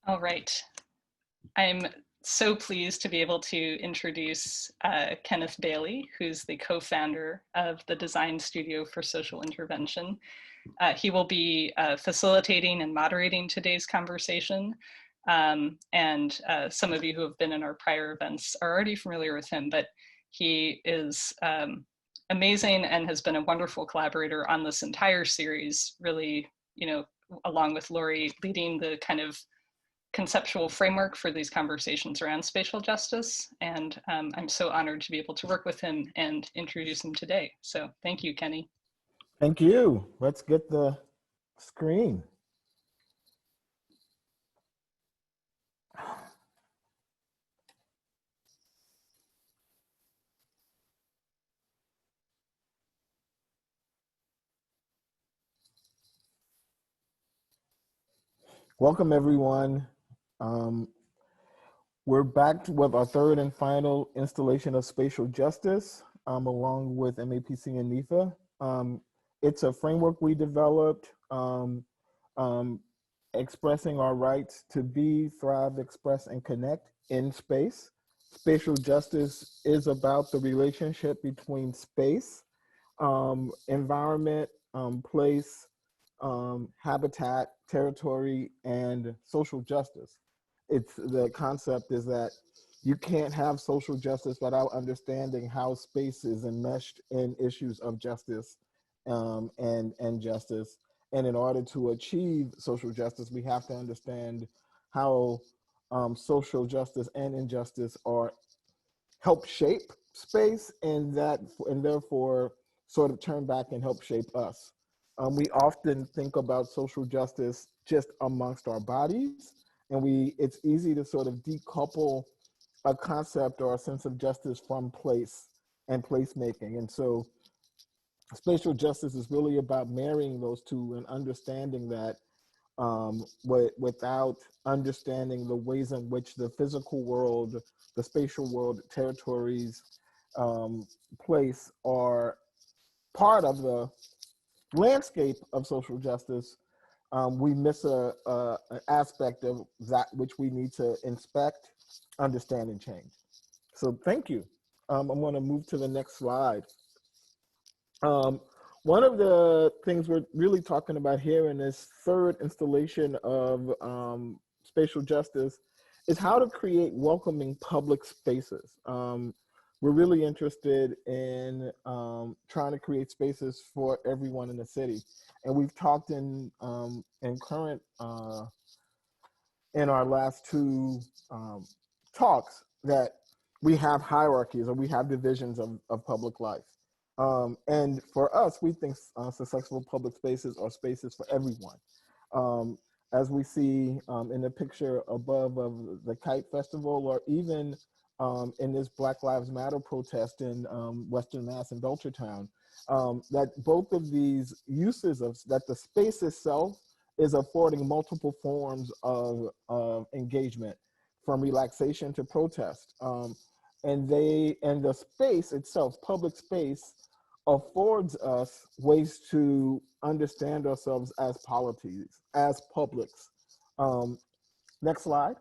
All right. I'm so pleased to be able to introduce Kenneth Bailey, who's the co-founder of the Design Studio for Social Intervention. He will be facilitating and moderating today's conversation. And some of you who have been in our prior events are already familiar with him, but he is amazing and has been a wonderful collaborator on this entire series, really, along with Lori, leading the kind of conceptual framework for these conversations around spatial justice. And I'm so honored to be able to work with him and introduce him today. So thank you, Kenny. Thank you. Let's get the screen. Welcome, everyone. We're back with our third and final installation of spatial justice, along with MAPC and NEFA. It's a framework we developed expressing our rights to be, thrive, express, and connect in space. Spatial justice is about the relationship between space, environment, place, habitat, territory, and social justice. The concept is that you can't have social justice without understanding how space is enmeshed in issues of justice and justice. And in order to achieve social justice, we have to understand how social justice and injustice are help shape space, and therefore sort of turn back and help shape us. We often think about social justice just amongst our bodies, and it's easy to sort of decouple a concept or a sense of justice from place and placemaking. And so spatial justice is really about marrying those two and understanding that without understanding the ways in which the physical world, the spatial world, territories, place are part of the landscape of social justice, we miss an aspect of that which we need to inspect, understand, and change. So thank you. I'm going to move to the next slide. One of the things we're really talking about here in this third installation of spatial justice is how to create welcoming public spaces. We're really interested in trying to create spaces for everyone in the city. And we've talked in our last two talks that we have hierarchies or we have divisions of public life. And for us, we think successful public spaces are spaces for everyone. As we see in the picture above of the Kite Festival, or even in this Black Lives Matter protest in Western Mass and Belchertown, that both of these uses that the space itself is affording multiple forms of engagement, from relaxation to protest. And the space itself, public space, affords us ways to understand ourselves as polities, as publics. Next slide.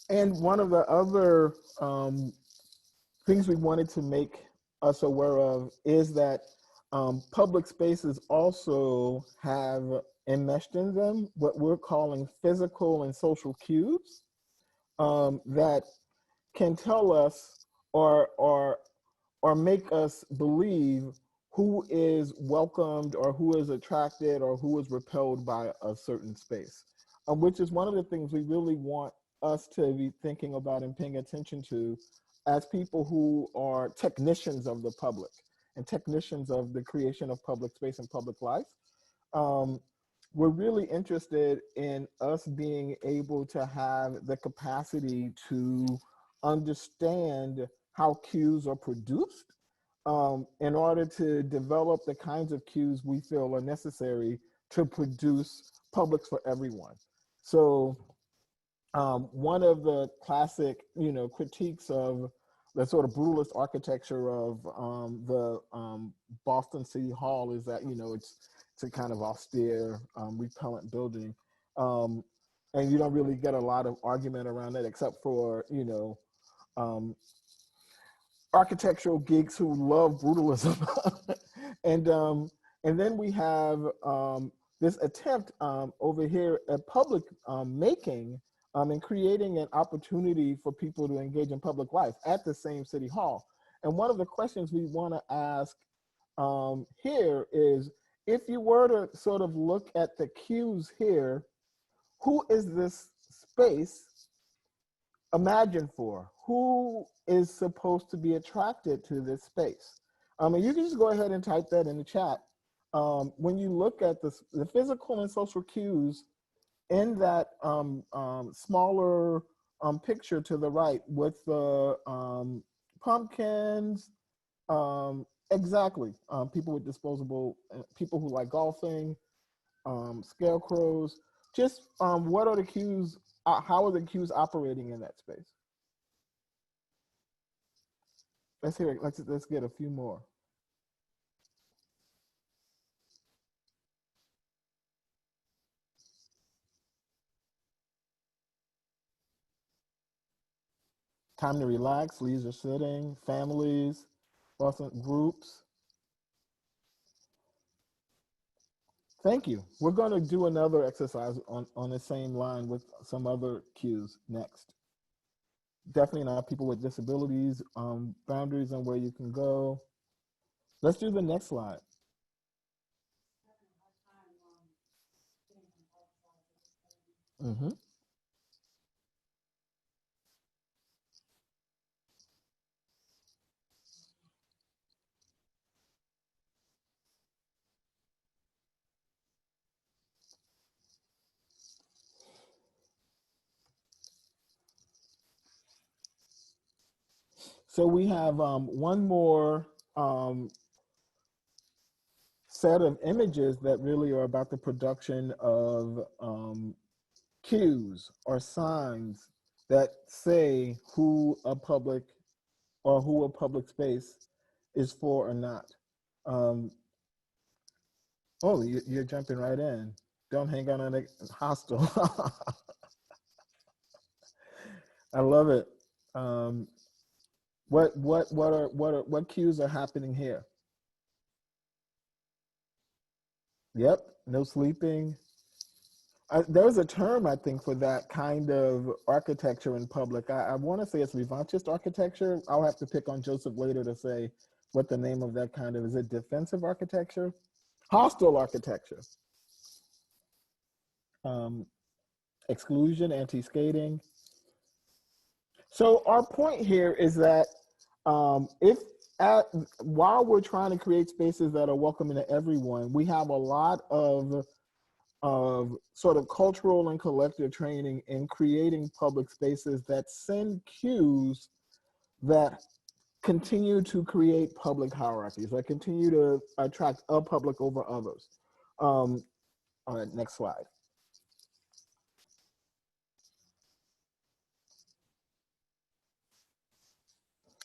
And one of the other things we wanted to make us aware of is that public spaces also have enmeshed in them what we're calling physical and social cues that can tell us or make us believe who is welcomed or who is attracted or who is repelled by a certain space, which is one of the things we really want us to be thinking about and paying attention to as people who are technicians of the public and technicians of the creation of public space and public life. we're really interested in us being able to have the capacity to understand how cues are produced in order to develop the kinds of cues we feel are necessary to produce publics for everyone. So one of the classic, critiques of the sort of brutalist architecture of the Boston City Hall is that, it's a kind of austere, repellent building. And you don't really get a lot of argument around it, except for, architectural geeks who love brutalism. And then we have this attempt over here at public making and creating an opportunity for people to engage in public life at the same city hall. And one of the questions we want to ask here is, if you were to sort of look at the cues here, who is this space imagined for? Who is supposed to be attracted to this space? And you can just go ahead and type that in the chat. When you look at the physical and social cues in that smaller picture to the right with the pumpkins, exactly, people with disposable, people who like golfing, scarecrows, just what are the cues, how are the cues operating in that space? Let's hear it, let's get a few more. Time to relax, leisure sitting, families, groups. Thank you. We're going to do another exercise on the same line with some other cues next. Definitely not people with disabilities, boundaries on where you can go. Let's do the next slide. Mm-hmm. So we have one more set of images that really are about the production of cues or signs that say who a public space is for or not. Oh, you're jumping right in. Don't hang on a hostile. I love it. What cues are happening here? Yep, no sleeping. There's a term, I think, for that kind of architecture in public. I want to say it's revanchist architecture. I'll have to pick on Joseph later to say what the name of that kind of, is it defensive architecture? Hostile architecture. Exclusion, anti-skating. So our point here is that while we're trying to create spaces that are welcoming to everyone, we have a lot of sort of cultural and collective training in creating public spaces that send cues that continue to create public hierarchies, that continue to attract a public over others. All right, next slide.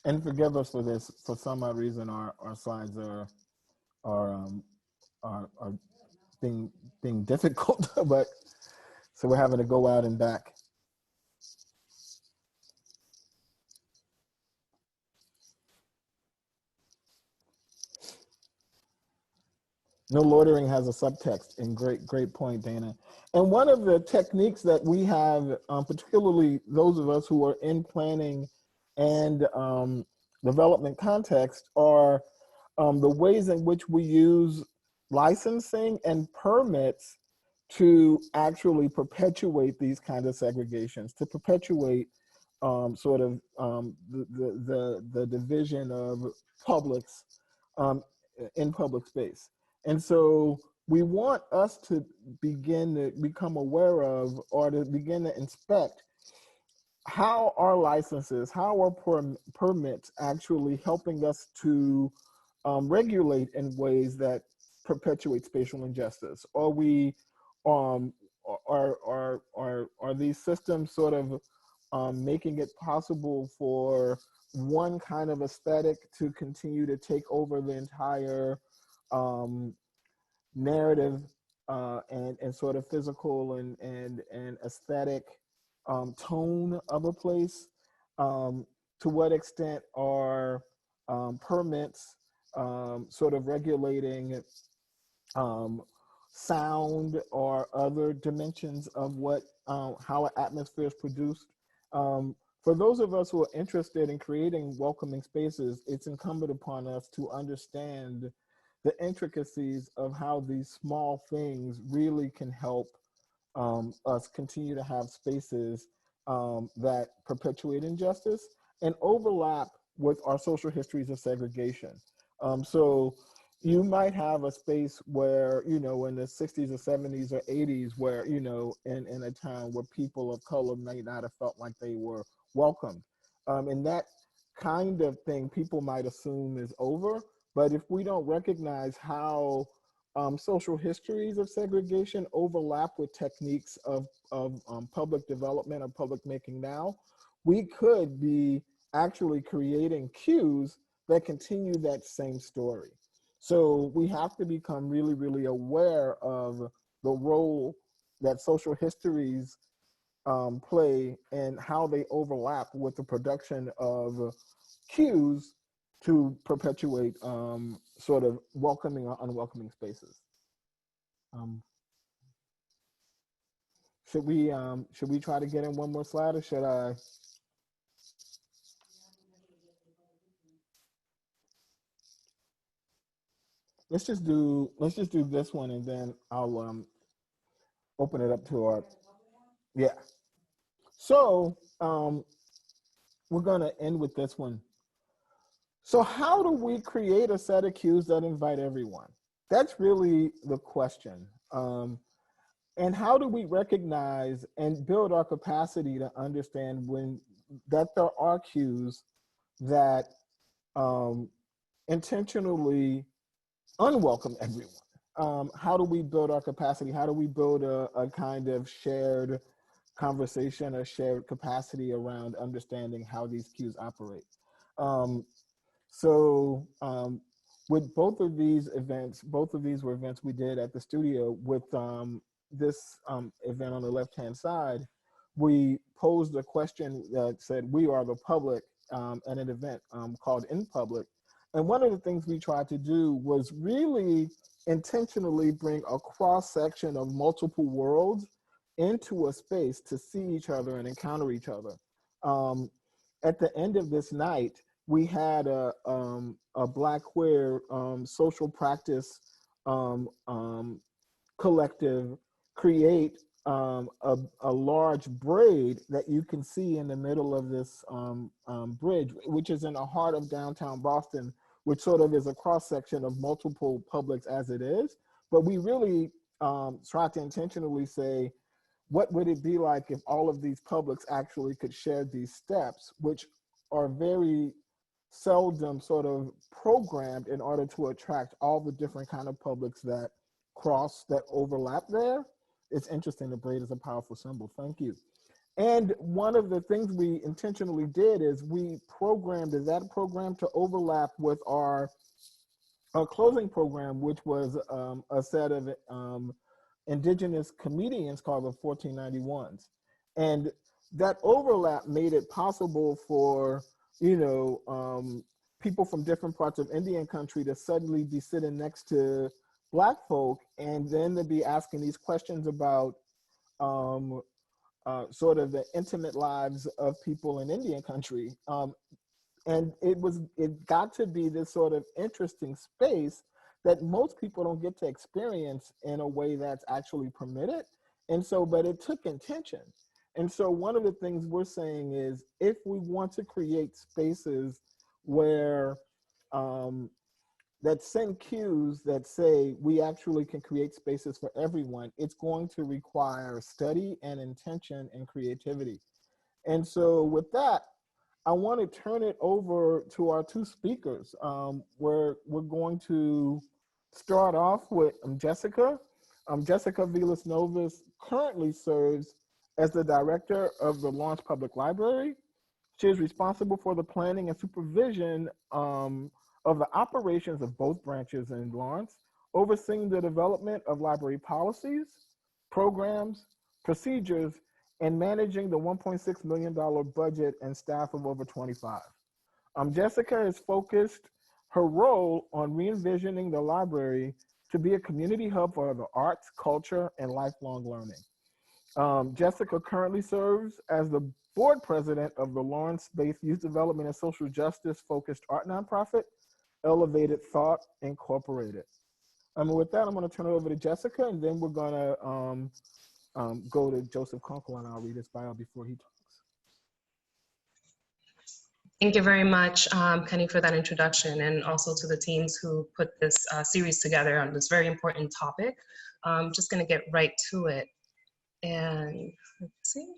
And forgive us for this. For some odd reason, our slides are being difficult, but so we're having to go out and back. No loitering has a subtext, and great point, Dana. And one of the techniques that we have, particularly those of us who are in planning and development context, are the ways in which we use licensing and permits to actually perpetuate these kinds of segregations, to perpetuate sort of the division of publics in public space. And so we want us to begin to become aware of, or to begin to inspect how our licenses, how our permits actually helping us to regulate in ways that perpetuate spatial injustice. Are we, um, are these systems sort of making it possible for one kind of aesthetic to continue to take over the entire narrative and sort of physical and aesthetic tone of a place? To what extent are permits sort of regulating sound or other dimensions of what how an atmosphere is produced? For those of us who are interested in creating welcoming spaces, it's incumbent upon us to understand the intricacies of how these small things really can help us continue to have spaces that perpetuate injustice and overlap with our social histories of segregation. So you might have a space where, you know, in the 60s or 70s or 80s, where, you know, in a town where people of color may not have felt like they were welcomed. And that kind of thing people might assume is over. But if we don't recognize how social histories of segregation overlap with techniques of public development or public making now, we could be actually creating cues that continue that same story. So we have to become really, really aware of the role that social histories play and how they overlap with the production of cues to perpetuate sort of welcoming or unwelcoming spaces. Should we try to get in one more slide, or should I? Let's just do this one, and then I'll open it up to our, yeah. So we're gonna end with this one. So how do we create a set of cues that invite everyone? That's really the question. And how do we recognize and build our capacity to understand when that there are cues that intentionally unwelcome everyone? How do we build our capacity? How do we build a kind of shared conversation or shared capacity around understanding how these cues operate? With both of these events, both of these were events we did at the studio. With this event on the left-hand side, we posed a question that said, we are the public, at an event called In Public. And one of the things we tried to do was really intentionally bring a cross-section of multiple worlds into a space to see each other and encounter each other. At the end of this night, we had a Black queer social practice collective create a large braid that you can see in the middle of this bridge, which is in the heart of downtown Boston, which sort of is a cross-section of multiple publics as it is. But we really tried to intentionally say, what would it be like if all of these publics actually could share these steps, which are very seldom sort of programmed in order to attract all the different kind of publics that cross, that overlap there. It's interesting, the braid is a powerful symbol, thank you. And one of the things we intentionally did is we programmed that program to overlap with our closing program, which was a set of Indigenous comedians called the 1491s. And that overlap made it possible for, you know, people from different parts of Indian country to suddenly be sitting next to Black folk, and then to be asking these questions about sort of the intimate lives of people in Indian country. And it got to be this sort of interesting space that most people don't get to experience in a way that's actually permitted. And so, but it took intention. And so one of the things we're saying is, if we want to create spaces where that send cues that say we actually can create spaces for everyone, it's going to require study and intention and creativity. And so with that, I want to turn it over to our two speakers. We're going to start off with Jessica. Jessica Vilas Novus currently serves as the director of the Lawrence Public Library. She is responsible for the planning and supervision of the operations of both branches in Lawrence, overseeing the development of library policies, programs, procedures, and managing the $1.6 million budget and staff of over 25. Jessica has focused her role on re-envisioning the library to be a community hub for the arts, culture, and lifelong learning. Jessica currently serves as the board president of the Lawrence-based youth development and social justice focused art nonprofit, Elevated Thought Incorporated. With that, I'm going to turn it over to Jessica, and then we're going to go to Joseph Kunkel, and I'll read his bio before he talks. Thank you very much, Kenny, for that introduction, and also to the teams who put this series together on this very important topic. I'm just going to get right to it. And let's see.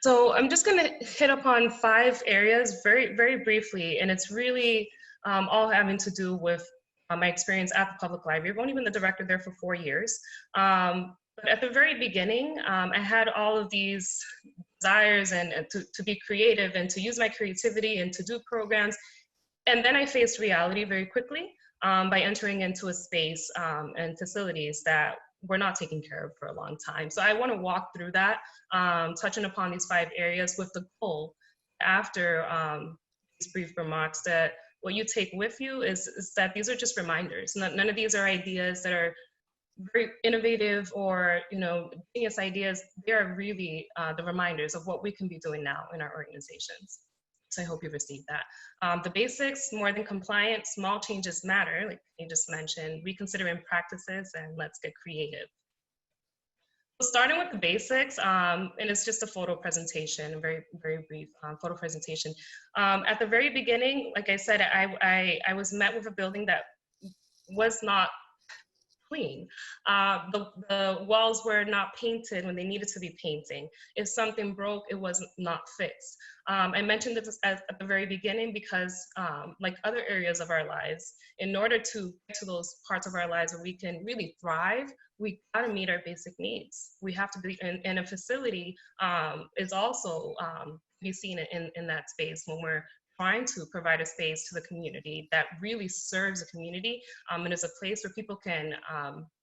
So I'm just going to hit upon 5 areas very, very briefly, and it's really all having to do with my experience at the public library. I've only been the director there for 4 years. But at the very beginning, I had all of these desires and to be creative and to use my creativity and to do programs. And then I faced reality very quickly by entering into a space and facilities that were not taken care of for a long time. So I want to walk through that, touching upon these 5 areas with the goal after these brief remarks that what you take with you is that these are just reminders. None of these are ideas that are very innovative or genius ideas. They are really the reminders of what we can be doing now in our organizations. So I hope you've received that. The basics: more than compliant, small changes matter, like you just mentioned, reconsidering practices, and let's get creative. So starting with the basics, and it's just a photo presentation, a very, very brief photo presentation. At the very beginning, like I said, I was met with a building that was not clean. The walls were not painted when they needed to be painting. If something broke, it was not fixed. I mentioned this at the very beginning because like other areas of our lives, in order to get to those parts of our lives where we can really thrive, we gotta meet our basic needs. We have to be in a facility is also be seen in that space when we're trying to provide a space to the community that really serves the community and is a place where people can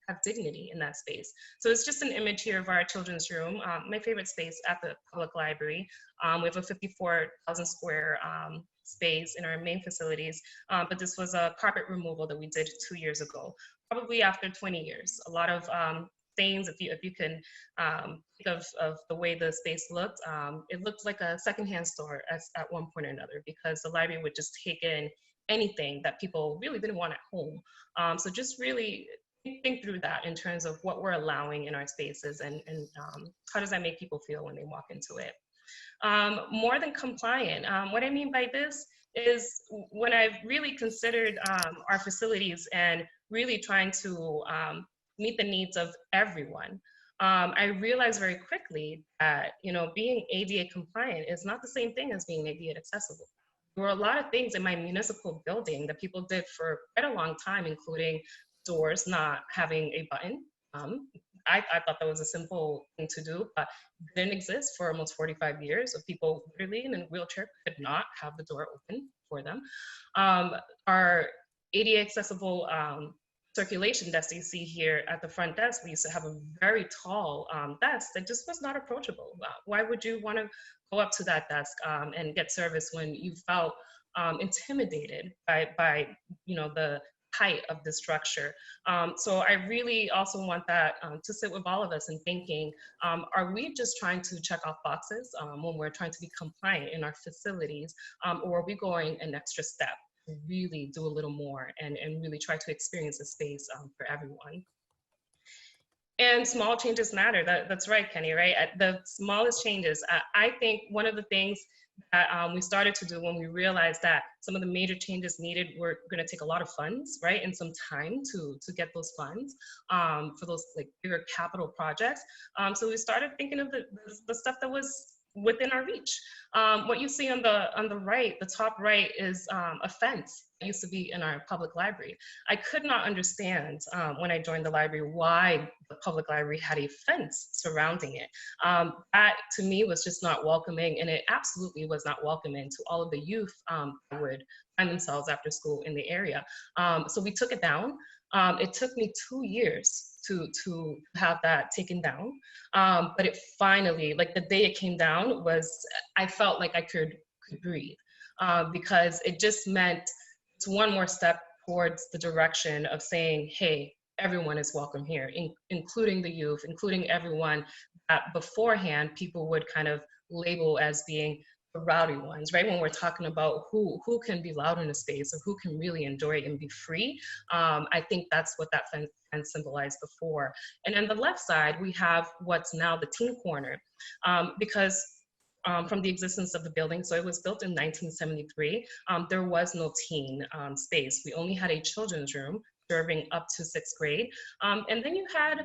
have dignity in that space. So it's just an image here of our children's room, my favorite space at the public library. We have a 54,000 square space in our main facilities, but this was a carpet removal that we did 2 years ago, probably after 20 years. A lot of things, if you can think of the way the space looked, it looked like a secondhand store at one point or another, because the library would just take in anything that people really didn't want at home. So just really think through that in terms of what we're allowing in our spaces and how does that make people feel when they walk into it. More than compliant, what I mean by this is when I've really considered our facilities and really trying to meet the needs of everyone, I realized very quickly that being ADA compliant is not the same thing as being ADA accessible. There were a lot of things in my municipal building that people did for quite a long time, including doors not having a button. I thought that was a simple thing to do, but it didn't exist for almost 45 years. Of people literally in a wheelchair could not have the door open for them. Our ADA accessible circulation desk you see here at the front desk, we used to have a very tall desk that just was not approachable. Why would you want to go up to that desk and get service when you felt intimidated by the height of the structure? So I really also want that to sit with all of us in thinking, are we just trying to check off boxes when we're trying to be compliant in our facilities, or are we going an extra step to really do a little more and really try to experience a space for everyone? And small changes matter. That's right, Kenny, right? At the smallest changes. I think one of the things that we started to do when we realized that some of the major changes needed were going to take a lot of funds, right, and some time to get those funds for those like bigger capital projects. So we started thinking of the stuff that was within our reach. What you see on the right, the top right, is a fence that used to be in our public library. I could not understand when I joined the library why the public library had a fence surrounding it. That to me was just not welcoming, and it absolutely was not welcoming to all of the youth that would find themselves after school in the area. So we took it down. It took me 2 years to have that taken down. But it finally, like the day it came down was, I felt like I could breathe because it just meant it's one more step towards the direction of saying, hey, everyone is welcome here, including the youth, including everyone that beforehand people would kind of label as being the rowdy ones, right? When we're talking about who can be loud in a space or who can really enjoy it and be free, I think that's what that fence symbolized before. And on the left side, we have what's now the teen corner, because from the existence of the building, so it was built in 1973, there was no teen space. We only had a children's room serving up to 6th grade. And then you had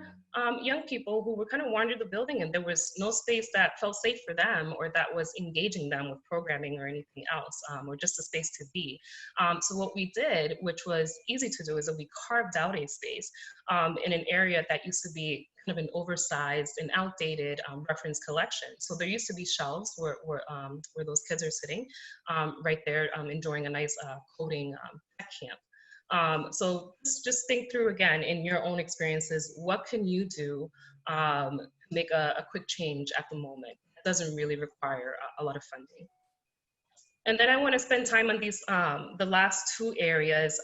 young people who were kind of wandering the building, and there was no space that felt safe for them or that was engaging them with programming or anything else, or just a space to be. So what we did, which was easy to do, is that we carved out a space in an area that used to be kind of an oversized and outdated reference collection. So there used to be shelves where those kids are sitting right there enjoying a nice coding tech camp. So just think through again in your own experiences, what can you do to make a quick change at the moment? It doesn't really require a lot of funding. And then I want to spend time on these, the last 2 areas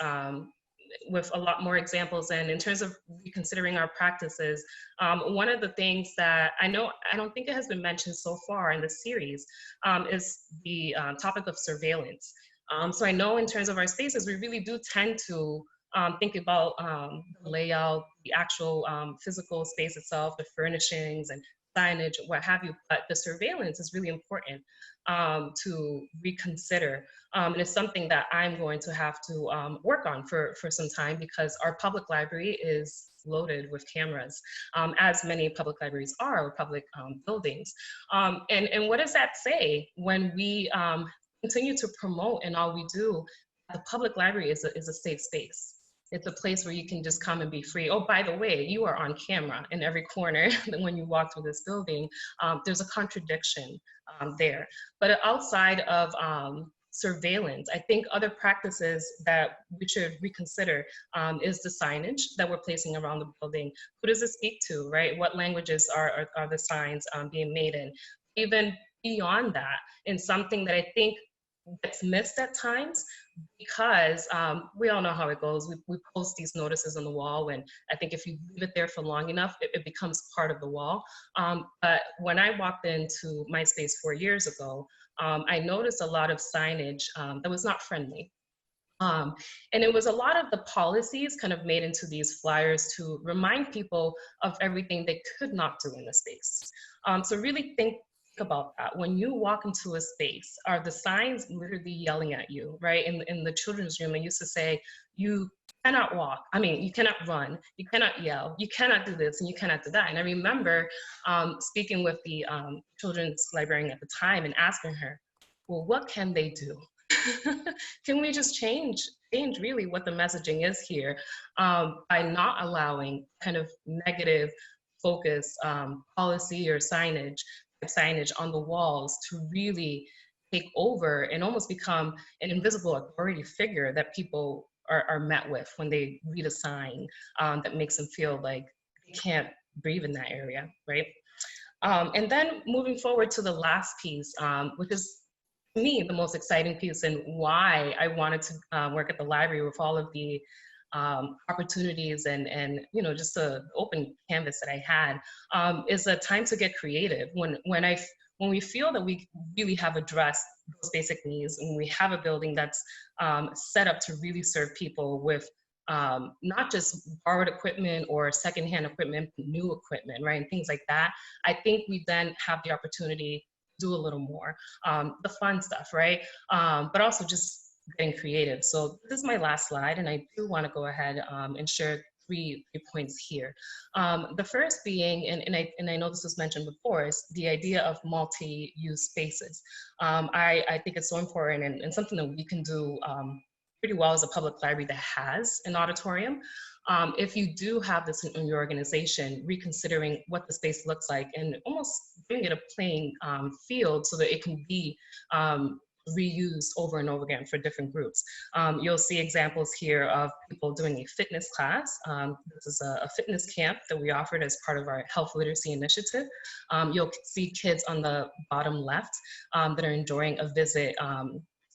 with a lot more examples. And in terms of reconsidering our practices, one of the things that I don't think it has been mentioned so far in the series is the topic of surveillance. So I know in terms of our spaces, we really do tend to think about the layout, the actual physical space itself, the furnishings and signage, what have you, but the surveillance is really important to reconsider. And it's something that I'm going to have to work on for some time, because our public library is loaded with cameras, as many public libraries are, or public buildings. And what does that say when we continue to promote in all we do? The public library is a safe space. It's a place where you can just come and be free. Oh, by the way, you are on camera in every corner when you walk through this building. There's a contradiction there. But outside of surveillance, I think other practices that we should reconsider is the signage that we're placing around the building. Who does it speak to, right? What languages are the signs being made in? Even beyond that, and something that I think gets missed at times, because we all know how it goes. We post these notices on the wall, and I think if you leave it there for long enough, it becomes part of the wall. But when I walked into my space 4 years ago, I noticed a lot of signage that was not friendly. And it was a lot of the policies kind of made into these flyers to remind people of everything they could not do in the space. So really think about that. When you walk into a space, are the signs literally yelling at you, right? In the children's room, they used to say, you cannot walk. I mean, you cannot run, you cannot yell, you cannot do this, and you cannot do that. And I remember speaking with the children's librarian at the time and asking her, well, what can they do? Can we just change really what the messaging is here by not allowing kind of negative focus policy or signage on the walls to really take over and almost become an invisible authority figure that people are met with when they read a sign that makes them feel like they can't breathe in that area, right? And then moving forward to the last piece, which is to me the most exciting piece, and why I wanted to work at the library with all of the opportunities and you know, just the open canvas that I had, is a time to get creative. When we feel that we really have addressed those basic needs, and we have a building that's set up to really serve people with not just borrowed equipment or secondhand equipment, new equipment, right, and things like that, I think we then have the opportunity do a little more, the fun stuff, right? But also just getting creative. So this is my last slide, and I do want to go ahead and share three points here. The first being, and I know this was mentioned before, is the idea of multi-use spaces. I think it's so important and something that we can do pretty well as a public library that has an auditorium. If you do have this in your organization, reconsidering what the space looks like and almost giving it a playing field so that it can be reused over and over again for different groups. You'll see examples here of people doing a fitness class. This is a fitness camp that we offered as part of our health literacy initiative. You'll see kids on the bottom left that are enjoying a visit.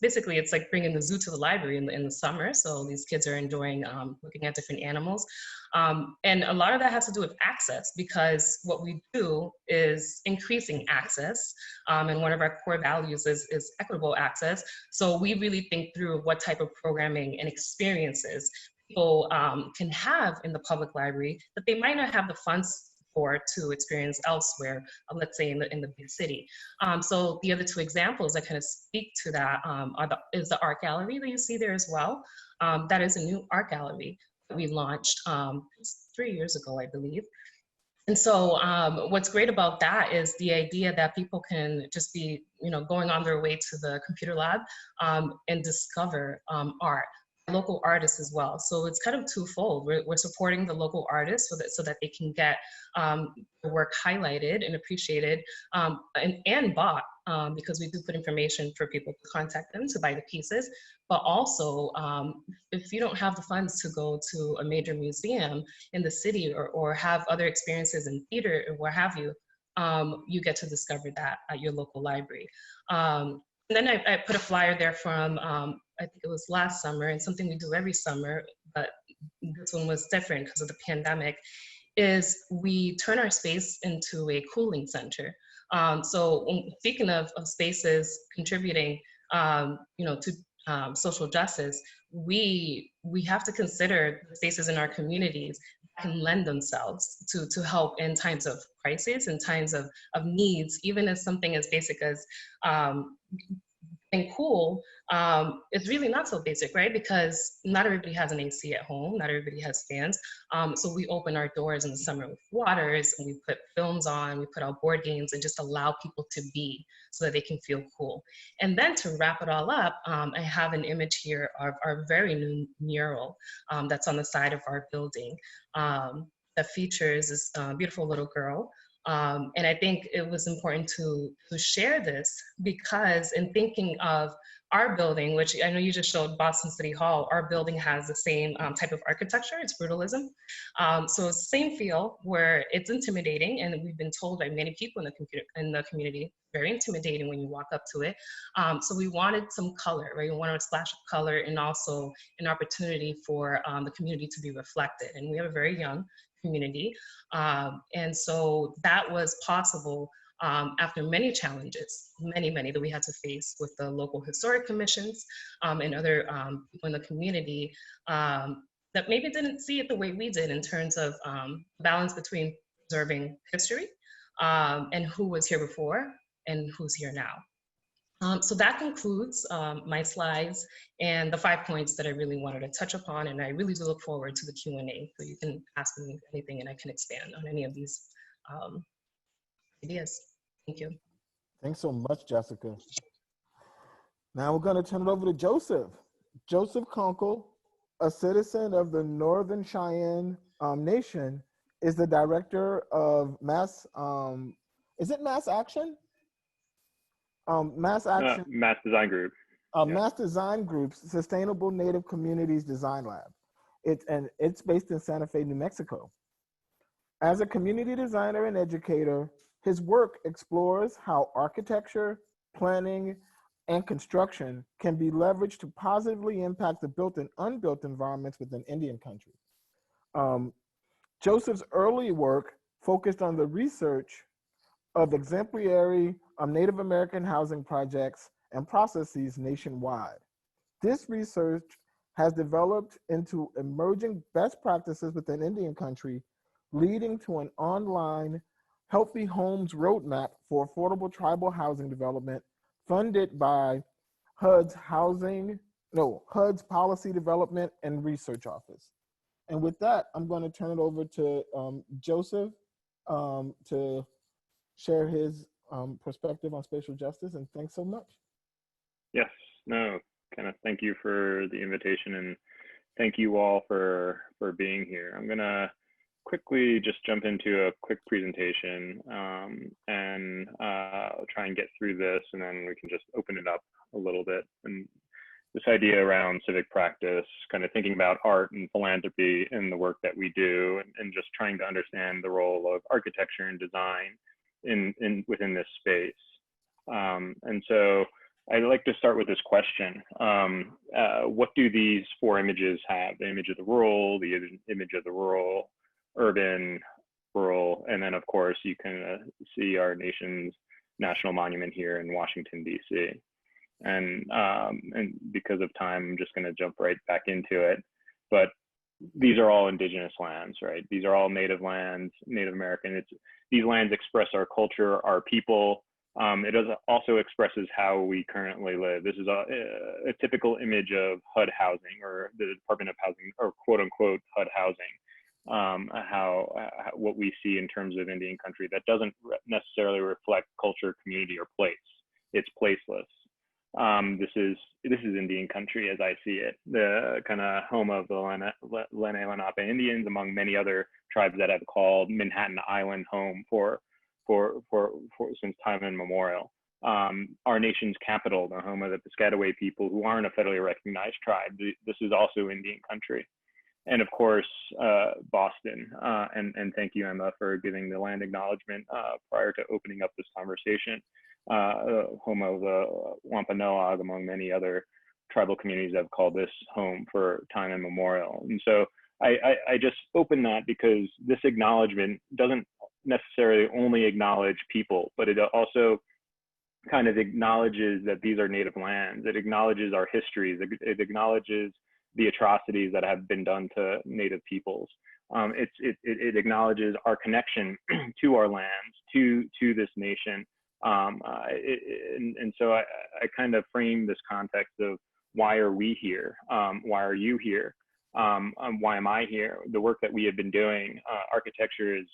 Basically, it's like bringing the zoo to the library in the summer. So these kids are enjoying looking at different animals. And a lot of that has to do with access, because what we do is increasing access. And one of our core values is equitable access. So we really think through what type of programming and experiences people can have in the public library that they might not have the funds for to experience elsewhere, let's say in the big city. So the other two examples that kind of speak to that is the art gallery that you see there as well. That is a new art gallery that we launched 3 years ago, I believe. And so what's great about that is the idea that people can just be, going on their way to the computer lab and discover art. Local artists as well. So it's kind of twofold. We're supporting the local artists so that they can get the work highlighted and appreciated and bought, because we do put information for people to contact them to buy the pieces. But also, if you don't have the funds to go to a major museum in the city or have other experiences in theater or what have you, you get to discover that at your local library. And then I put a flyer there from, I think it was last summer, and something we do every summer, but this one was different because of the pandemic, is we turn our space into a cooling center. So speaking of spaces contributing, to social justice, we have to consider the spaces in our communities that can lend themselves to help in times of crisis, in times of needs, even as something as basic as and cool, it's really not so basic, right? Because not everybody has an AC at home, not everybody has fans. So we open our doors in the summer with waters, and we put films on, we put out board games, and just allow people to be so that they can feel cool. And then to wrap it all up, I have an image here of our very new mural that's on the side of our building that features this beautiful little girl. And I think it was important to share this because in thinking of our building, which I know you just showed Boston City Hall, our building has the same type of architecture, it's brutalism. So it's the same feel where it's intimidating, and we've been told by many people in the community, very intimidating when you walk up to it. So we wanted some color, right? We wanted a splash of color and also an opportunity for the community to be reflected. And we have a very young community. And so that was possible after many challenges, many that we had to face with the local historic commissions and other people in the community that maybe didn't see it the way we did in terms of balance between preserving history and who was here before and who's here now. So that concludes my slides and the 5 points that I really wanted to touch upon, and I really do look forward to the Q&A, so you can ask me anything and I can expand on any of these ideas. Thank you. Thanks so much, Jessica. Now we're going to turn it over to Joseph. Joseph Kunkel, a citizen of the Northern Cheyenne Nation, is the director of Mass, is it Mass Action? Mass Action. Mass Design Group. Mass Design Group's Sustainable Native Communities Design Lab. It's based in Santa Fe, New Mexico. As a community designer and educator, his work explores how architecture, planning, and construction can be leveraged to positively impact the built and unbuilt environments within Indian country. Joseph's early work focused on the research of exemplary Native American housing projects and processes nationwide. This research has developed into emerging best practices within Indian country, leading to an online Healthy Homes Roadmap for Affordable Tribal Housing Development, funded by HUD's HUD's Policy Development and Research Office. And with that, I'm going to turn it over to Joseph to share his perspective on spatial justice. And thanks so much. Yes, no, Kenneth, thank you for the invitation, and thank you all for being here. I'm gonna quickly just jump into a quick presentation and try and get through this, and then we can just open it up a little bit. And this idea around civic practice, kind of thinking about art and philanthropy in the work that we do, and just trying to understand the role of architecture and design within this space. And so I'd like to start with this question. What do these four images have? The image of the rural, the image of the rural, urban, rural, and then of course you can see our nation's national monument here in Washington, DC. And because of time, I'm just going to jump right back into it. But these are all indigenous lands, right? These are all native lands, Native American. These lands express our culture, our people. It also expresses how we currently live. This is a typical image of HUD housing, or the Department of Housing, or quote unquote HUD housing. What we see in terms of Indian country that doesn't necessarily reflect culture, community, or place. It's placeless. This is Indian country as I see it, the kind of home of the Lenape Indians, among many other tribes that have called Manhattan Island home for since time immemorial. Our nation's capital, the home of the Piscataway people, who aren't a federally recognized tribe. This is also Indian country. And of course, Boston. And thank you, Emma, for giving the land acknowledgement prior to opening up this conversation. Home of the Wampanoag, among many other tribal communities that have called this home for time immemorial. And so I just open that because this acknowledgement doesn't necessarily only acknowledge people, but it also kind of acknowledges that these are native lands. It acknowledges our histories. It acknowledges the atrocities that have been done to native peoples. It acknowledges our connection to our lands, to this nation. And so I kind of frame this context of why are we here? Why are you here? Why am I here? The work that we have been doing, architecture is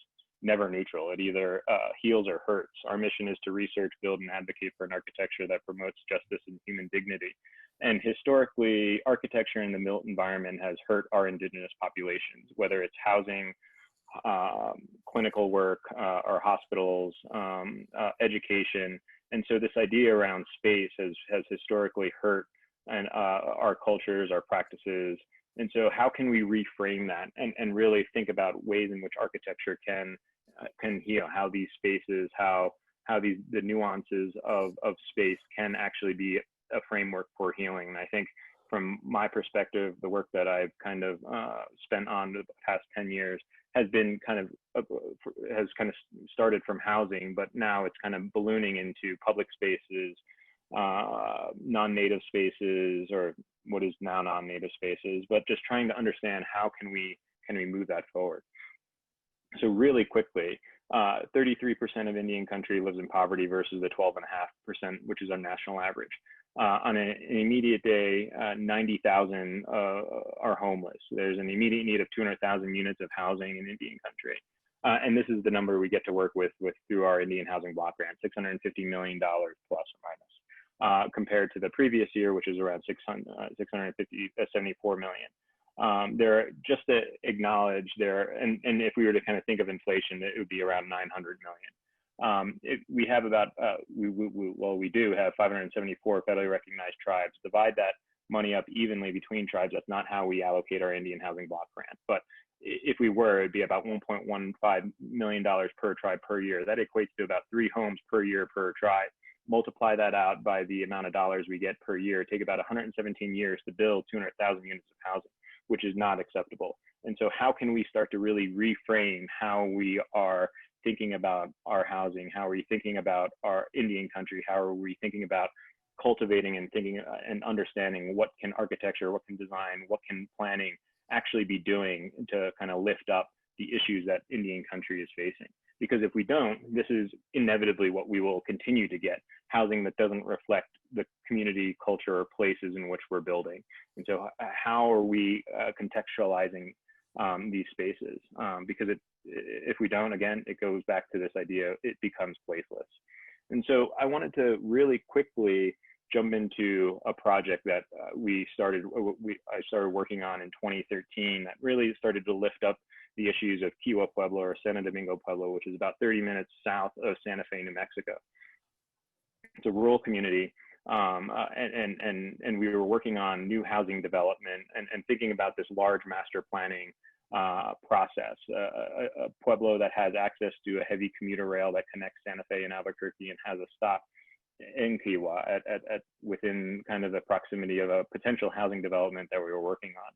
never neutral. It either heals or hurts. Our mission is to research, build, and advocate for an architecture that promotes justice and human dignity. And historically, architecture in the built environment has hurt our indigenous populations, whether it's housing, clinical work, or hospitals, education. And so this idea around space has historically hurt and our cultures, our practices. And so how can we reframe that and really think about ways in which architecture can heal, how these spaces, how the nuances of space can actually be a framework for healing. And I think from my perspective, the work that I've kind of spent on the past 10 years has been kind of started from housing, but now it's kind of ballooning into public spaces, non-native spaces, or what is now non-native spaces, but just trying to understand how can we move that forward. So really quickly, 33% of Indian country lives in poverty versus the 12.5%, which is our national average. On an immediate day, 90,000 are homeless. There's an immediate need of 200,000 units of housing in Indian country. And this is the number we get to work with through our Indian Housing Block Grant, $650 million plus or minus, compared to the previous year, which is around 74 million. There, just to acknowledge there, and if we were to kind of think of inflation, it would be around 900 million. We have about, we do have 574 federally recognized tribes. Divide that money up evenly between tribes. That's not how we allocate our Indian Housing Block Grant. But if we were, it'd be about $1.15 million per tribe per year. That equates to about 3 homes per year per tribe. Multiply that out by the amount of dollars we get per year. Take about 117 years to build 200,000 units of housing, which is not acceptable. And so how can we start to really reframe how we are thinking about our housing? How are we thinking about our Indian country? How are we thinking about cultivating and thinking and understanding what can architecture, what can design, what can planning actually be doing to kind of lift up the issues that Indian country is facing? Because if we don't, this is inevitably what we will continue to get, housing that doesn't reflect the community, culture, or places in which we're building. And so how are we contextualizing these spaces? Because if we don't, again, it goes back to this idea, it becomes placeless. And so I wanted to really quickly jump into a project that I started working on in 2013 that really started to lift up the issues of Kiwa Pueblo, or Santo Domingo Pueblo, which is about 30 minutes south of Santa Fe, New Mexico. It's a rural community, and we were working on new housing development and thinking about this large master planning process. A pueblo that has access to a heavy commuter rail that connects Santa Fe and Albuquerque and has a stop in Kiwa within kind of the proximity of a potential housing development that we were working on.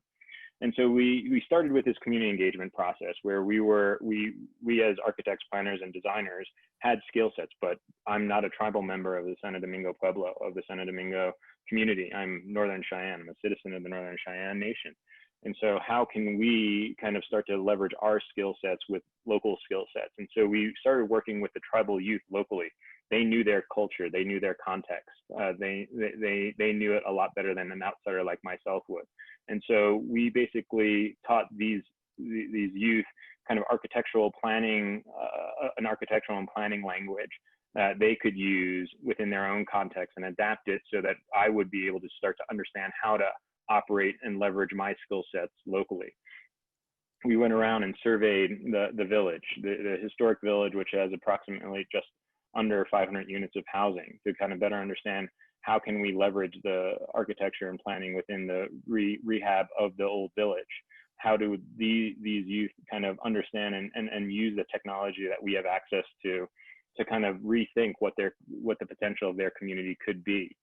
And so we started with this community engagement process where we as architects, planners, and designers had skill sets, but I'm not a tribal member of the Santo Domingo Pueblo, of the Santo Domingo community. I'm Northern Cheyenne. I'm a citizen of the Northern Cheyenne Nation. And so how can we kind of start to leverage our skill sets with local skill sets? And so we started working with the tribal youth locally. They knew their culture, they knew their context. They knew it a lot better than an outsider like myself would. And so we basically taught these youth kind of architectural planning, an architectural and planning language that they could use within their own context and adapt it so that I would be able to start to understand how to operate and leverage my skill sets locally. We went around and surveyed the village, the historic village, which has approximately just under 500 units of housing, to kind of better understand how can we leverage the architecture and planning within the rehab of the old village. How do these youth kind of understand and use the technology that we have access to kind of rethink what the potential of their community could be.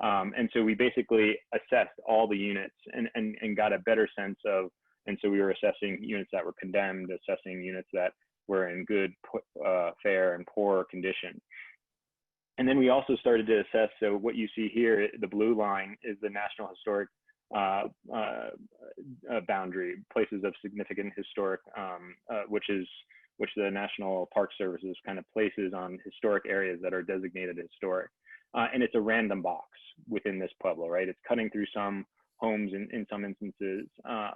And so we basically assessed all the units and got a better sense of, and so we were assessing units that were condemned, assessing units that were in good, fair, and poor condition. And then we also started to assess, so what you see here, the blue line is the National Historic boundary, places of significant historic, which the National Park Services kind of places on historic areas that are designated historic. And it's a random box within this pueblo, right? It's cutting through some homes in some instances,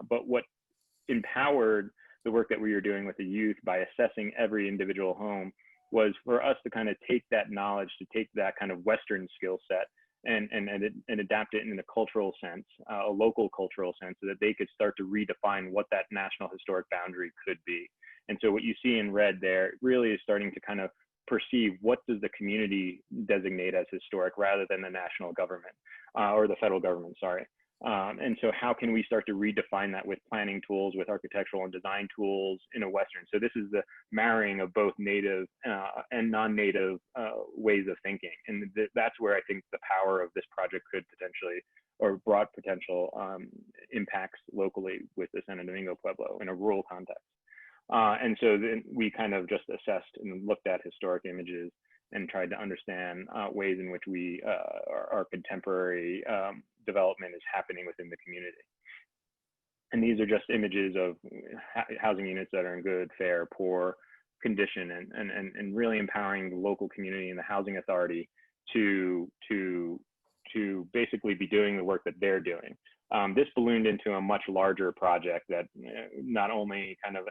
but what empowered the work that we were doing with the youth by assessing every individual home was for us to kind of take that knowledge, to take that kind of Western skill set and adapt it in a cultural sense, a local cultural sense, so that they could start to redefine what that national historic boundary could be. And so what you see in red there really is starting to kind of perceive what does the community designate as historic rather than the national government or the federal government, sorry. And so how can we start to redefine that with planning tools, with architectural and design tools in a Western? So this is the marrying of both native and non-native ways of thinking. And that's where I think the power of this project could potentially, or broad potential impacts locally with the Santo Domingo Pueblo in a rural context. And so then we kind of just assessed and looked at historic images and tried to understand ways in which our contemporary development is happening within the community. And these are just images of housing units that are in good, fair, poor condition, and really empowering the local community and the housing authority to basically be doing the work that they're doing. This ballooned into a much larger project that not only kind of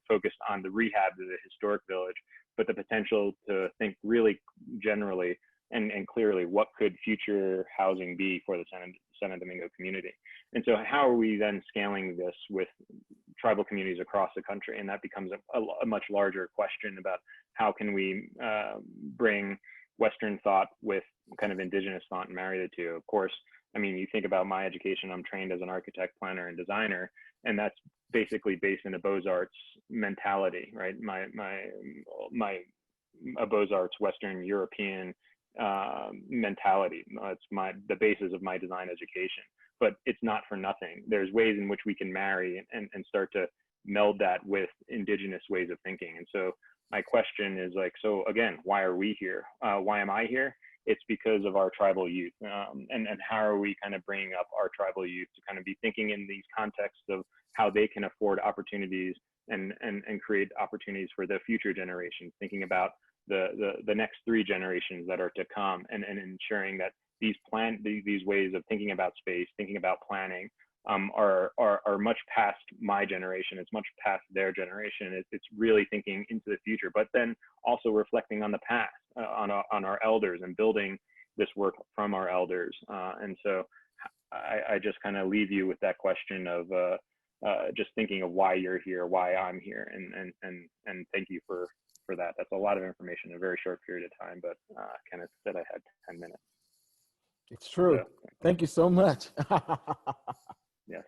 focused on the rehab of the historic village, but the potential to think really generally and clearly what could future housing be for the Santo Domingo community. And so how are we then scaling this with tribal communities across the country? And that becomes a much larger question about how can we bring Western thought with kind of Indigenous thought and marry the two. Of course, I mean, you think about my education, I'm trained as an architect, planner, and designer, and that's basically based in a Beaux-Arts mentality, right? A Beaux-Arts Western European mentality. It's the basis of my design education, but it's not for nothing. There's ways in which we can marry and start to meld that with Indigenous ways of thinking. And so my question is like, so again, why are we here? Why am I here? It's because of our tribal youth, and how are we kind of bringing up our tribal youth to kind of be thinking in these contexts of how they can afford opportunities and create opportunities for the future generations, thinking about the next 3 generations that are to come, and ensuring that these ways of thinking about space, thinking about planning, are much past my generation. It's much past their generation. It's really thinking into the future, but then also reflecting on the past, on our elders, and building this work from our elders. And so I just kind of leave you with that question of just thinking of why you're here, why I'm here, and thank you for that. That's a lot of information in a very short period of time, but Kenneth said I had 10 minutes. It's true. So, thank you so much. Yes.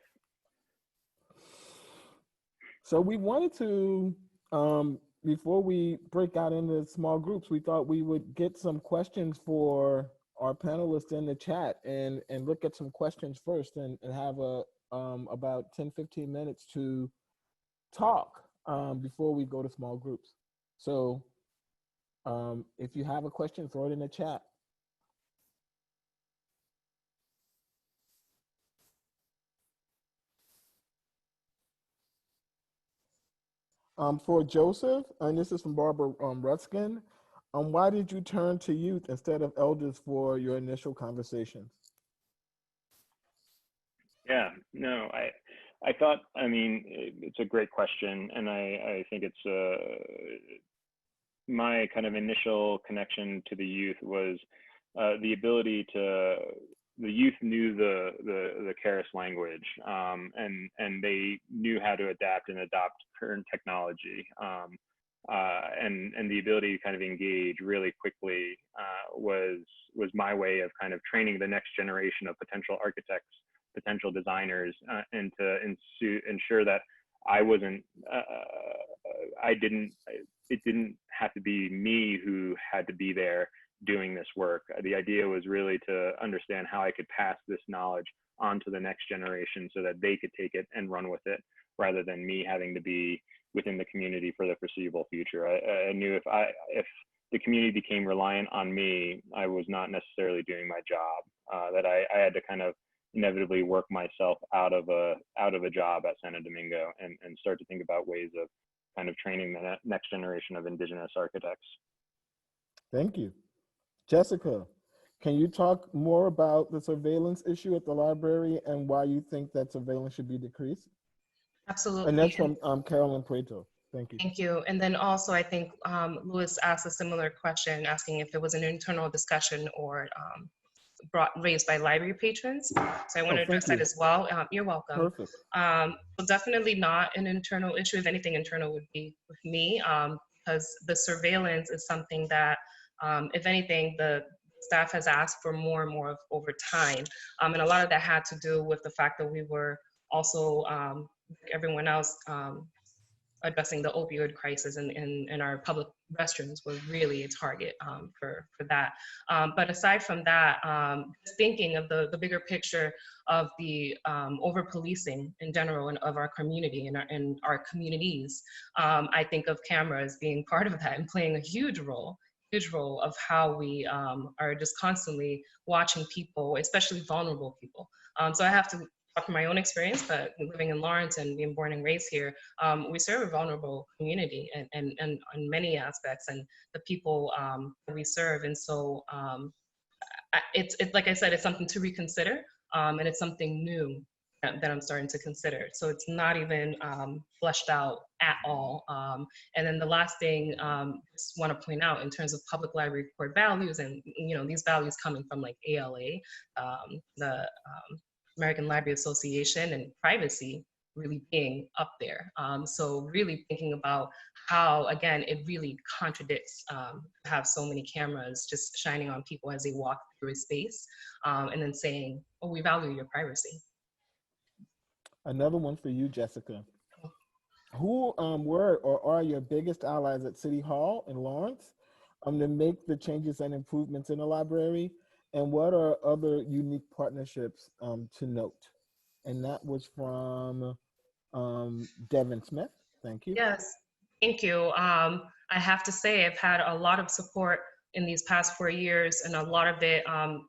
So we wanted to, before we break out into small groups, we thought we would get some questions for our panelists in the chat, and look at some questions first, and have about 10-15 minutes to talk before we go to small groups. So if you have a question, throw it in the chat. For Joseph, and this is from Barbara Rutskin, why did you turn to youth instead of elders for your initial conversations? Yeah, no, I thought, I mean, it's a great question, and I think it's my kind of initial connection to the youth was the ability to, the youth knew the Keras language, and they knew how to adapt and adopt current technology, and the ability to kind of engage really quickly was my way of kind of training the next generation of potential architects, potential designers, and to ensure that I wasn't, it didn't have to be me who had to be there doing this work. The idea was really to understand how I could pass this knowledge on to the next generation so that they could take it and run with it, rather than me having to be within the community for the foreseeable future. I knew if the community became reliant on me, I was not necessarily doing my job, that I had to kind of inevitably work myself out of a job at Santo Domingo, and start to think about ways of kind of training the next generation of Indigenous architects. Thank you. Jessica, can you talk more about the surveillance issue at the library and why you think that surveillance should be decreased? Absolutely. And that's from Carolyn Preto. Thank you. Thank you. And then also, I think Louis asked a similar question, asking if it was an internal discussion or raised by library patrons. So I want to address that as well. You're welcome. Perfect. So definitely not an internal issue. If anything, internal would be with me, because the surveillance is something that, if anything, the staff has asked for more and more of over time. And a lot of that had to do with the fact that we were also, like everyone else, addressing the opioid crisis, and our public restrooms were really a target for that. But aside from that, thinking of the bigger picture of the over-policing in general and of our community and our communities, I think of cameras being part of that and playing a huge role of how we are just constantly watching people, especially vulnerable people. So I have to talk from my own experience, but living in Lawrence and being born and raised here, we serve a vulnerable community and in many aspects, and the people we serve. And so it's like I said, it's something to reconsider, and it's something new that I'm starting to consider. So it's not even fleshed out at all. And then the last thing I just want to point out in terms of public library core values, and these values coming from like ALA, the American Library Association, and privacy really being up there. So really thinking about how, again, it really contradicts to have so many cameras just shining on people as they walk through a space, and then saying, oh, we value your privacy. Another one for you, Jessica. Who were or are your biggest allies at City Hall in Lawrence to make the changes and improvements in the library? And what are other unique partnerships to note? And that was from Devin Smith. Thank you. Yes, thank you. I have to say I've had a lot of support in these past 4 years, and a lot of it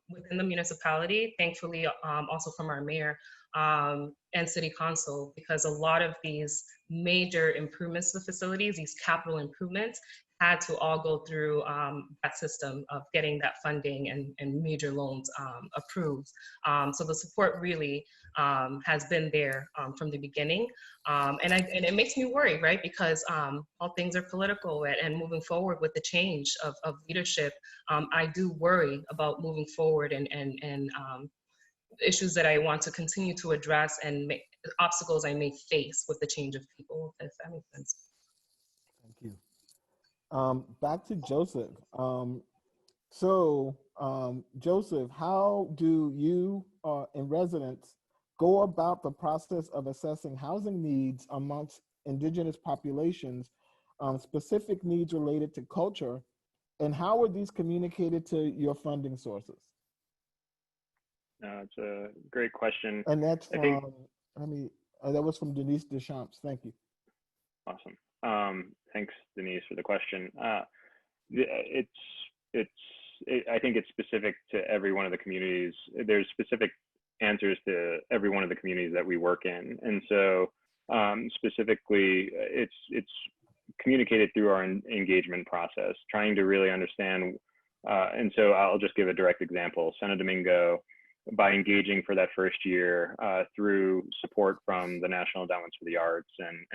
within the municipality, thankfully also from our mayor. and City Council, because a lot of these major improvements to the facilities, these capital improvements, had to all go through that system of getting that funding and major loans approved. So the support really has been there from the beginning. And it makes me worry, right? Because all things are political, and moving forward with the change of leadership, I do worry about moving forward and issues that I want to continue to address and obstacles I may face with the change of people, if that makes sense. Thank you. Back to Joseph. Joseph, how do you and residents go about the process of assessing housing needs amongst Indigenous populations, specific needs related to culture, and how are these communicated to your funding sources? It's a great question. And that's from, that was from Denise Deschamps. Thank you. Awesome. Thanks, Denise, for the question. I think it's specific to every one of the communities. There's specific answers to every one of the communities that we work in. And so specifically, it's communicated through our engagement process, trying to really understand. And so I'll just give a direct example. Santo Domingo, by engaging for that first year through support from the National Endowments for the Arts and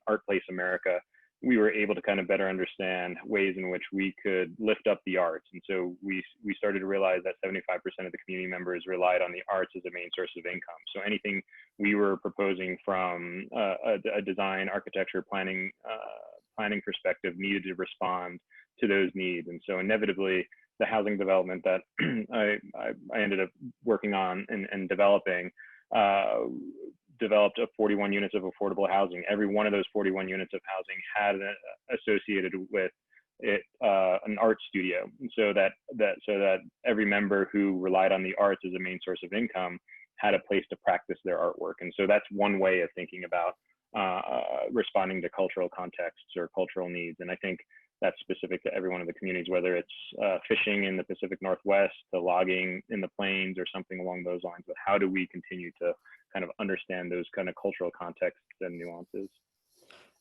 Art Place America, we were able to kind of better understand ways in which we could lift up the arts. And so we started to realize that 75% of the community members relied on the arts as a main source of income. So anything we were proposing from a design, architecture, planning perspective needed to respond to those needs. And so inevitably, the housing development that I ended up working on and developing developed 41 units of affordable housing. Every one of those 41 units of housing had associated with it an art studio, so that every member who relied on the arts as a main source of income had a place to practice their artwork. And so that's one way of thinking about responding to cultural contexts or cultural needs. And I think that's specific to every one of the communities, whether it's fishing in the Pacific Northwest, to logging in the plains, or something along those lines. But how do we continue to kind of understand those kind of cultural contexts and nuances?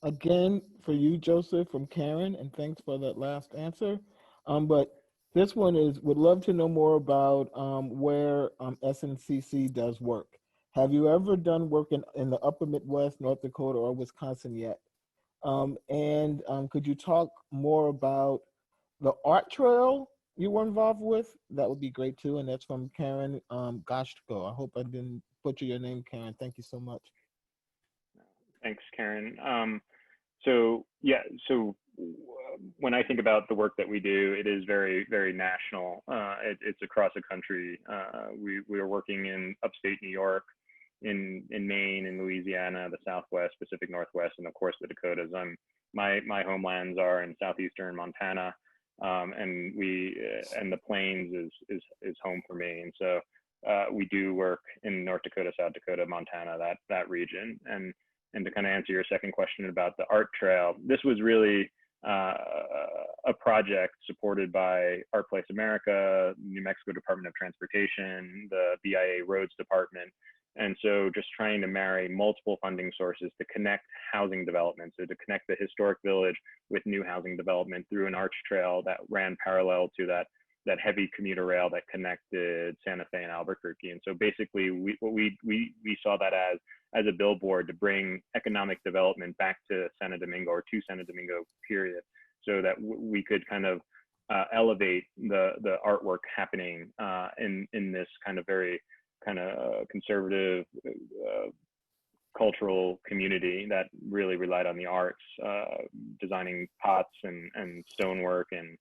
Again, for you, Joseph, from Karen, and thanks for that last answer. But this one is, would love to know more about where SNCC does work. Have you ever done work in the upper Midwest, North Dakota, or Wisconsin yet? Could you talk more about the art trail you were involved with? That would be great too. And that's from Karen Goshko. I hope I didn't butcher your name, Karen. Thank you so much. Thanks, Karen. So when I think about the work that we do, it is very, very national. It's across the country. We are working in upstate New York, in Maine, in Louisiana, the Southwest, Pacific Northwest, and of course the Dakotas. My homelands are in southeastern Montana, and the Plains is home for me. And so we do work in North Dakota, South Dakota, Montana, that region. And to kind of answer your second question about the art trail, this was really a project supported by Art Place America, New Mexico Department of Transportation, the BIA Roads Department. And so just trying to marry multiple funding sources to connect housing development, so to connect the historic village with new housing development through an arch trail that ran parallel to that heavy commuter rail that connected Santa Fe and Albuquerque. And so basically we saw that as a billboard to bring economic development back to Santo Domingo, or to Santo Domingo, period, so that we could kind of elevate the artwork happening in this kind of very kind of conservative cultural community that really relied on the arts, designing pots and stonework and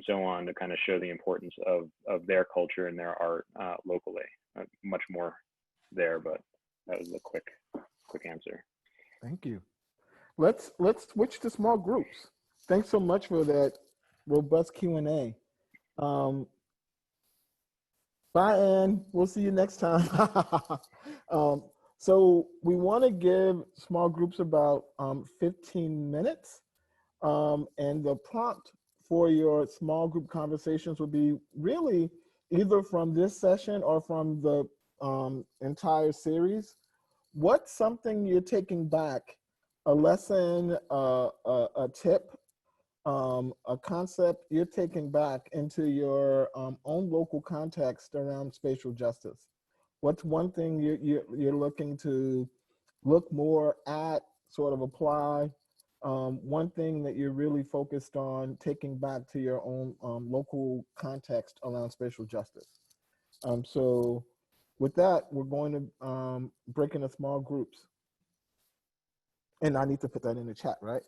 so on, to kind of show the importance of their culture and their art locally. Much more there, but that was a quick answer. Thank you. Let's switch to small groups. Thanks so much for that robust Q&A. Bye, Ann. We'll see you next time. So we want to give small groups about 15 minutes. And the prompt for your small group conversations will be really either from this session or from the entire series, what's something you're taking back, a lesson, a tip, a concept you're taking back into your own local context around spatial justice? What's one thing you're looking to look more at, sort of apply? One thing that you're really focused on taking back to your own local context around spatial justice. So with that, we're going to break into small groups. And I need to put that in the chat, right?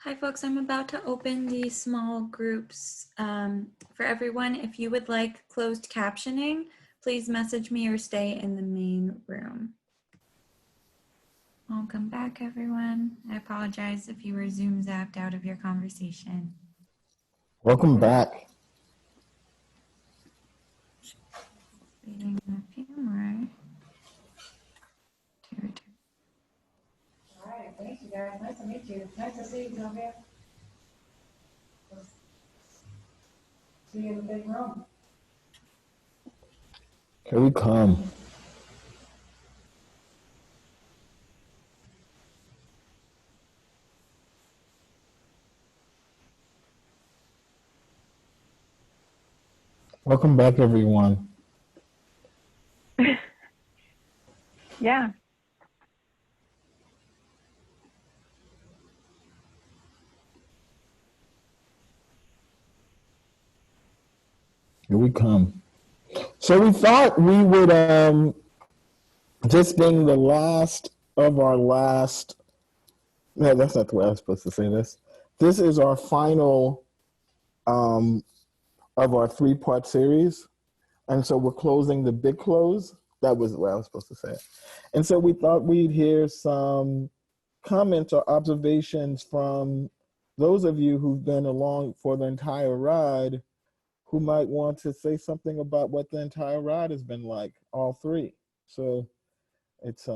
Hi folks, I'm about to open the small groups for everyone. If you would like closed captioning, please message me or stay in the main room. Welcome back, everyone. I apologize if you were Zoom zapped out of your conversation. Welcome back. Waiting a few more. All right, thank you guys. Nice to meet you. Nice to see you, Sylvia. See you in the big room. Here we come. Welcome back, everyone. Yeah. Here we come. So we thought we would, this being the last of our last, no, that's not the way I was supposed to say this. This is our final of our 3-part series. And so we're closing the big close. That was the way I was supposed to say it. And so we thought we'd hear some comments or observations from those of you who've been along for the entire ride, who might want to say something about what the entire ride has been like, all 3. So it's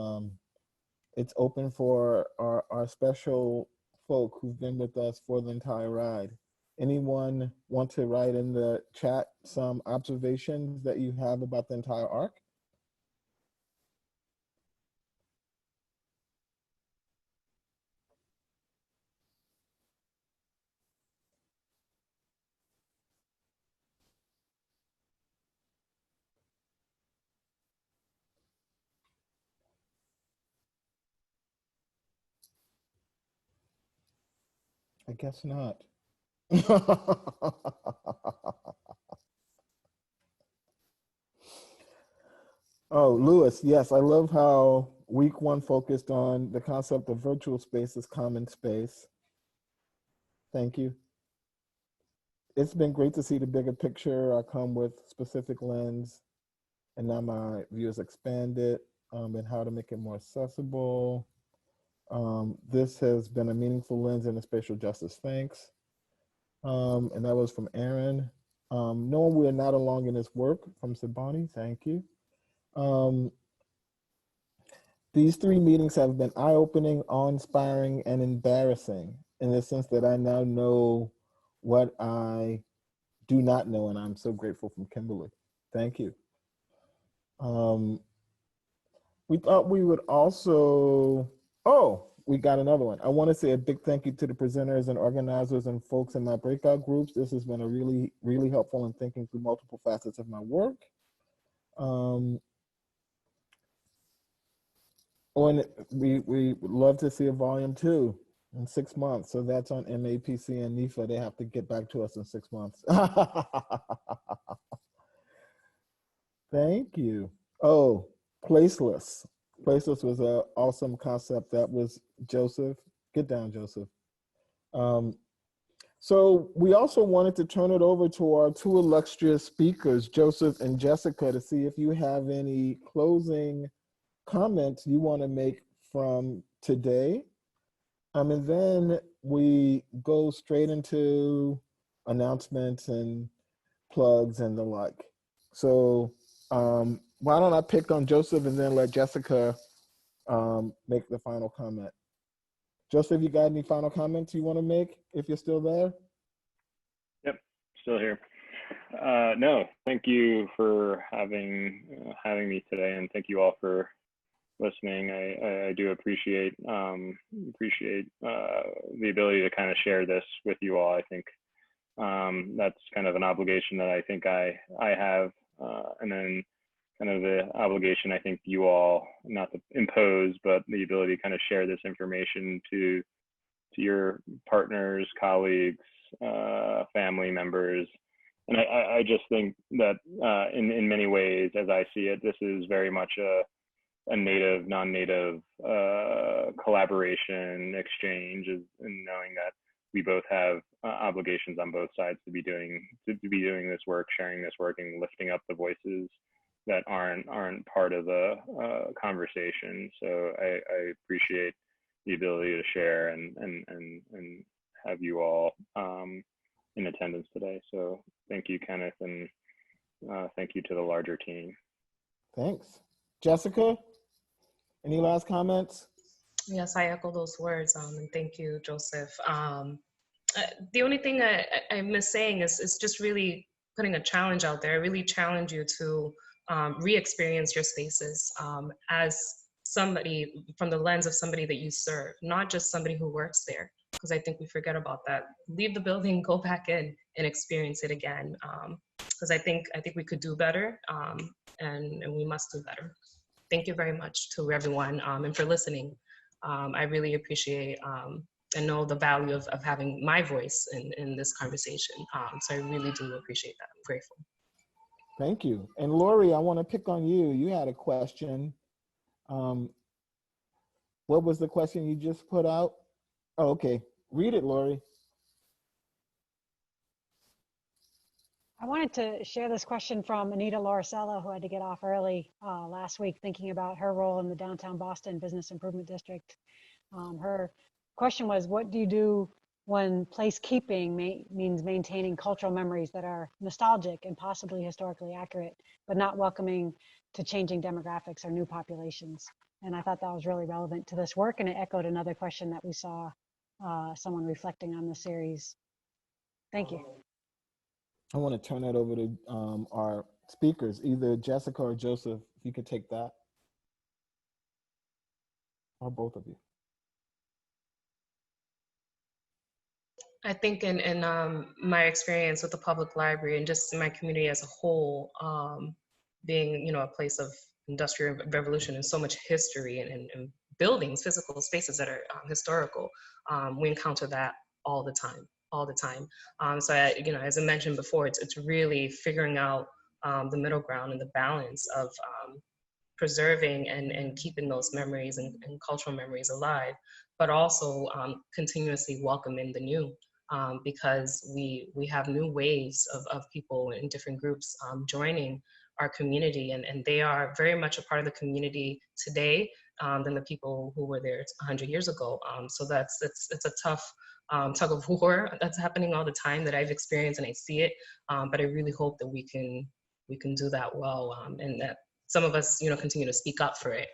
open for our special folk who've been with us for the entire ride. Anyone want to write in the chat some observations that you have about the entire arc? I guess not. Oh, Lewis, yes, I love how week 1 focused on the concept of virtual space as common space. Thank you. It's been great to see the bigger picture. I come with specific lens, and now my view is expanded and how to make it more accessible. This has been a meaningful lens in the spatial justice. Thanks. And that was from Aaron. Knowing we're not alone in this work, from Sabani. Thank you. These 3 meetings have been eye-opening, awe-inspiring, and embarrassing in the sense that I now know what I do not know, and I'm so grateful, from Kimberly. Thank you. We thought we would also, we got another one. I want to say a big thank you to the presenters and organizers and folks in my breakout groups. This has been a really, really helpful in thinking through multiple facets of my work. And we would love to see a volume 2 in 6 months. So that's on MAPC and NIFA. They have to get back to us in 6 months. Thank you. Oh, placeless. Placeless was an awesome concept. That was Joseph. Get down, Joseph. So we also wanted to turn it over to our 2 illustrious speakers, Joseph and Jessica, to see if you have any closing comments you want to make from today. And then we go straight into announcements and plugs and the like. So why don't I pick on Joseph and then let Jessica make the final comment. Joseph, you got any final comments you want to make if you're still there? Still here. No, thank you for having me today, and thank you all for listening. I do appreciate the ability to kind of share this with you all. I think that's kind of an obligation that I think I have, and then kind of the obligation I think you all, not to impose, but the ability to kind of share this information to your partners, colleagues, family members. And I just think that in many ways, as I see it, this is very much a native, non-native collaboration, exchange, and knowing that we both have obligations on both sides to be doing this work, sharing this work, and lifting up the voices that aren't part of the conversation. So I appreciate the ability to share and have you all in attendance today. So thank you, Kenneth, and thank you to the larger team. Thanks. Jessica, any last comments? Yes, I echo those words, and thank you, Joseph. The only thing I miss saying is just really putting a challenge out there. I really challenge you to re-experience your spaces as somebody, from the lens of somebody that you serve, not just somebody who works there, because I think we forget about that. Leave the building, go back in and experience it again, because I think we could do better, and we must do better. Thank you very much to everyone, and for listening. I really appreciate and know the value of having my voice in this conversation. So I really do appreciate that. I'm grateful. Thank you. And Lori, I want to pick on you. You had a question. What was the question you just put out? Oh, okay. Read it, Lori. I wanted to share this question from Anita Lauricella, who had to get off early last week, thinking about her role in the downtown Boston Business Improvement District. Her question was, what do you do when placekeeping means maintaining cultural memories that are nostalgic and possibly historically accurate, but not welcoming to changing demographics or new populations? And I thought that was really relevant to this work, and it echoed another question that we saw someone reflecting on the series. Thank you. I want to turn that over to our speakers, either Jessica or Joseph, if you could take that. Or both of you. I think in my experience with the public library and just in my community as a whole, being, a place of industrial revolution and so much history and buildings, physical spaces that are historical, we encounter that all the time. So as I mentioned before, it's really figuring out the middle ground and the balance of preserving and keeping those memories and cultural memories alive, but also continuously welcoming the new, because we have new waves of people in different groups joining our community, and they are very much a part of the community today than the people who were there 100 years ago. So it's a tough tug of war that's happening all the time that I've experienced, and I see it. But I really hope that we can do that well, and that some of us, continue to speak up for it,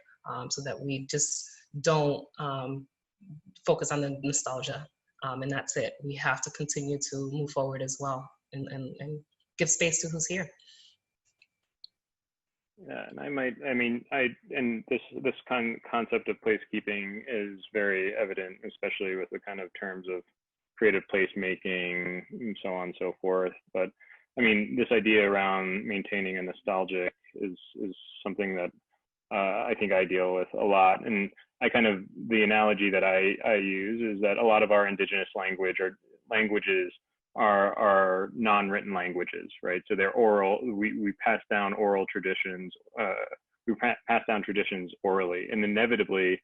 so that we just don't focus on the nostalgia, and that's it. We have to continue to move forward as well, and give space to who's here. Yeah, and this concept of placekeeping is very evident, especially with the kind of terms of creative placemaking and so on and so forth. But this idea around maintaining a nostalgic is something that I think I deal with a lot. And the analogy that I use is that a lot of our indigenous languages are non-written languages, right? So they're oral. We pass down oral traditions. We pass down traditions orally, and inevitably,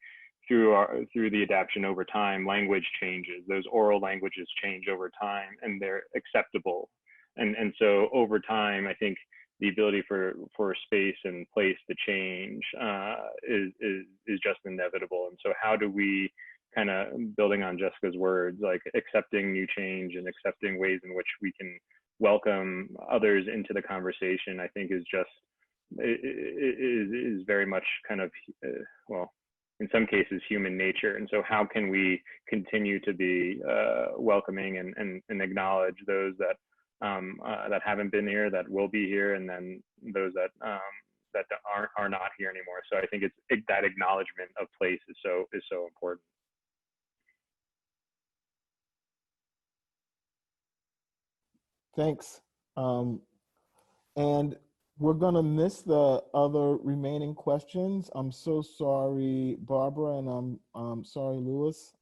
through the adaptation over time, language changes. Those oral languages change over time, and they're acceptable. And so over time, I think the ability for space and place to change is just inevitable. And so how do we, kind of building on Jessica's words, like accepting new change and accepting ways in which we can welcome others into the conversation, I think is very much kind of, well, in some cases, human nature. And so how can we continue to be welcoming and acknowledge those that that haven't been here that will be here, and then those that that are not here anymore. So I think that acknowledgement of place is so important. Thanks. And we're gonna miss the other remaining questions. I'm so sorry, Barbara, and I'm sorry, Louis.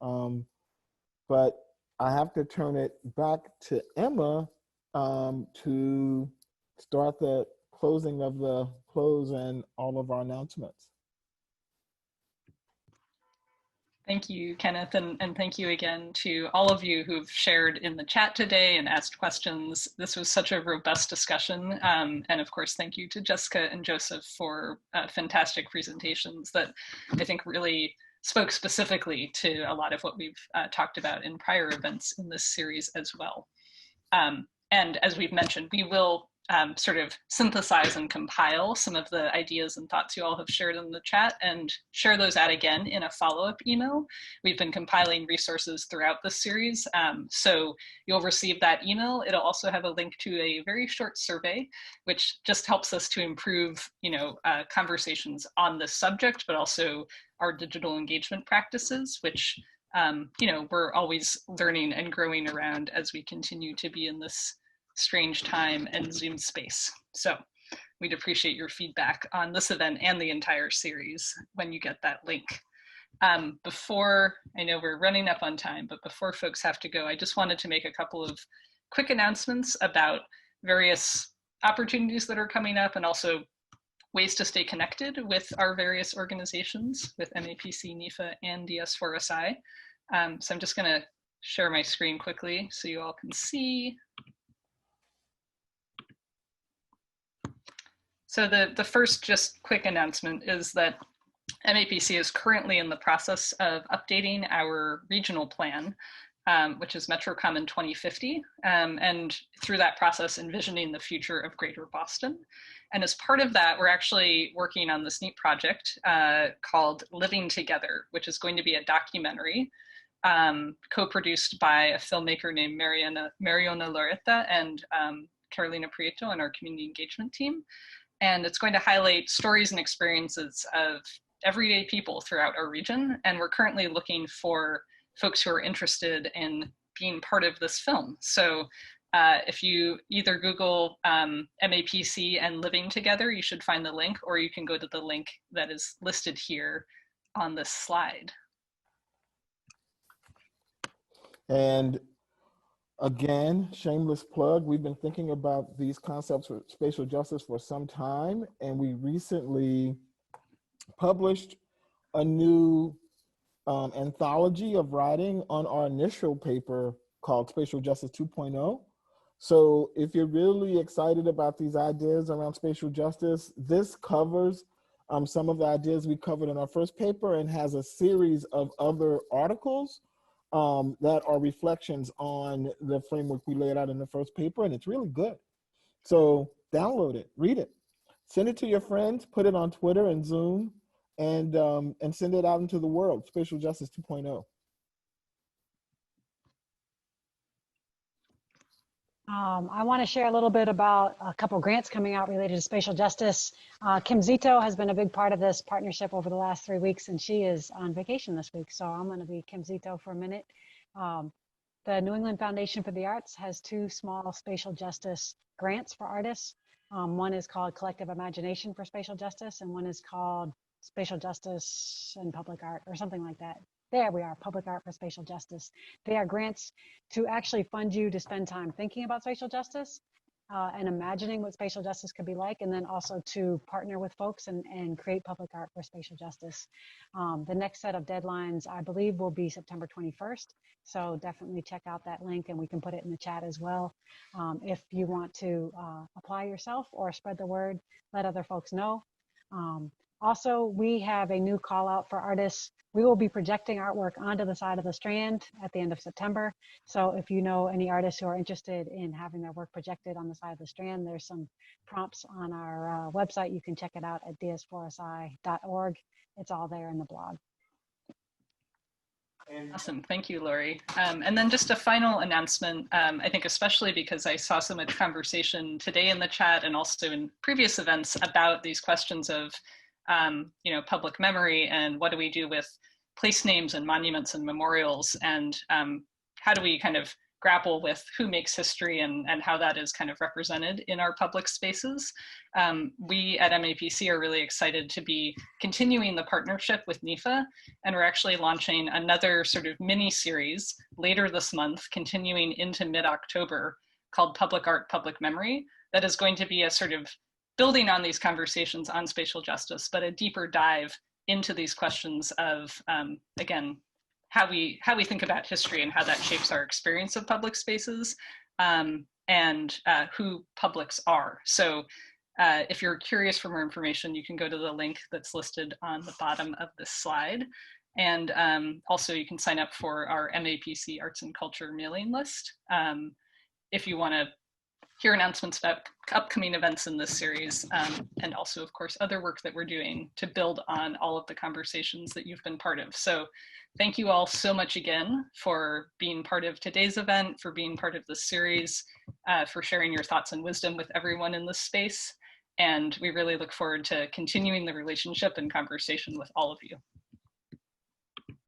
But I have to turn it back to Emma to start the closing of the close and all of our announcements. Thank you, Kenneth, and thank you again to all of you who've shared in the chat today and asked questions. This was such a robust discussion. And of course, thank you to Jessica and Joseph for fantastic presentations that I think really spoke specifically to a lot of what we've talked about in prior events in this series as well. And as we've mentioned, we will sort of synthesize and compile some of the ideas and thoughts you all have shared in the chat and share those out again in a follow-up email. We've been compiling resources throughout this series, so you'll receive that email. It'll also have a link to a very short survey, which just helps us to improve, conversations on this subject, but also our digital engagement practices, which we're always learning and growing around as we continue to be in this strange time and Zoom space. So we'd appreciate your feedback on this event and the entire series when you get that link. Before, I know we're running up on time, but before folks have to go, I just wanted to make a couple of quick announcements about various opportunities that are coming up and also ways to stay connected with our various organizations, with MAPC, NIFA, and DS4SI. So I'm just gonna share my screen quickly so you all can see. So the first just quick announcement is that MAPC is currently in the process of updating our regional plan, which is MetroCommon 2050, and through that process envisioning the future of Greater Boston. And as part of that, we're actually working on this neat project called Living Together, which is going to be a documentary co-produced by a filmmaker named Mariona Loretta and Carolina Prieto on our community engagement team. And it's going to highlight stories and experiences of everyday people throughout our region. And we're currently looking for folks who are interested in being part of this film. So if you either Google MAPC and Living Together, you should find the link, or you can go to the link that is listed here on this slide. And again, shameless plug, we've been thinking about these concepts for spatial justice for some time, and we recently published a new anthology of writing on our initial paper called Spatial Justice 2.0. So if you're really excited about these ideas around spatial justice, this covers some of the ideas we covered in our first paper and has a series of other articles that are reflections on the framework we laid out in the first paper, and it's really good. So download it, read it, send it to your friends, put it on Twitter and Zoom, and send it out into the world, Spatial Justice 2.0. I want to share a little bit about a couple grants coming out related to spatial justice. Kim Zito has been a big part of this partnership over the last 3 weeks, and she is on vacation this week. So I'm going to be Kim Zito for a minute. The New England Foundation for the Arts has 2 small spatial justice grants for artists. One is called Collective Imagination for Spatial Justice, and one is called Spatial Justice and Public Art, or something like that. There we are, Public Art for Spatial Justice. They are grants to actually fund you to spend time thinking about spatial justice and imagining what spatial justice could be like, and then also to partner with folks and create public art for spatial justice. The next set of deadlines, I believe, will be September 21st. So definitely check out that link, and we can put it in the chat as well. If you want to apply yourself or spread the word, let other folks know. Also, we have a new call out for artists. We will be projecting artwork onto the side of the Strand at the end of September. So if you know any artists who are interested in having their work projected on the side of the Strand, there's some prompts on our website. You can check it out at ds4si.org. It's all there in the blog. Awesome, thank you, Lori. And then just a final announcement, I think especially because I saw so much conversation today in the chat and also in previous events about these questions of public memory and what do we do with place names and monuments and memorials, and how do we kind of grapple with who makes history and how that is kind of represented in our public spaces. We at MAPC are really excited to be continuing the partnership with NIFA, and we're actually launching another sort of mini series later this month, continuing into mid-October, called Public Art, Public Memory, that is going to be a sort of building on these conversations on spatial justice, but a deeper dive into these questions of, again, how we think about history and how that shapes our experience of public spaces, and who publics are. So if you're curious for more information, you can go to the link that's listed on the bottom of this slide. And also you can sign up for our MAPC Arts and Culture mailing list if you want to hear announcements about upcoming events in this series, and also, of course, other work that we're doing to build on all of the conversations that you've been part of. So thank you all so much again for being part of today's event, for being part of this series, for sharing your thoughts and wisdom with everyone in this space. And we really look forward to continuing the relationship and conversation with all of you.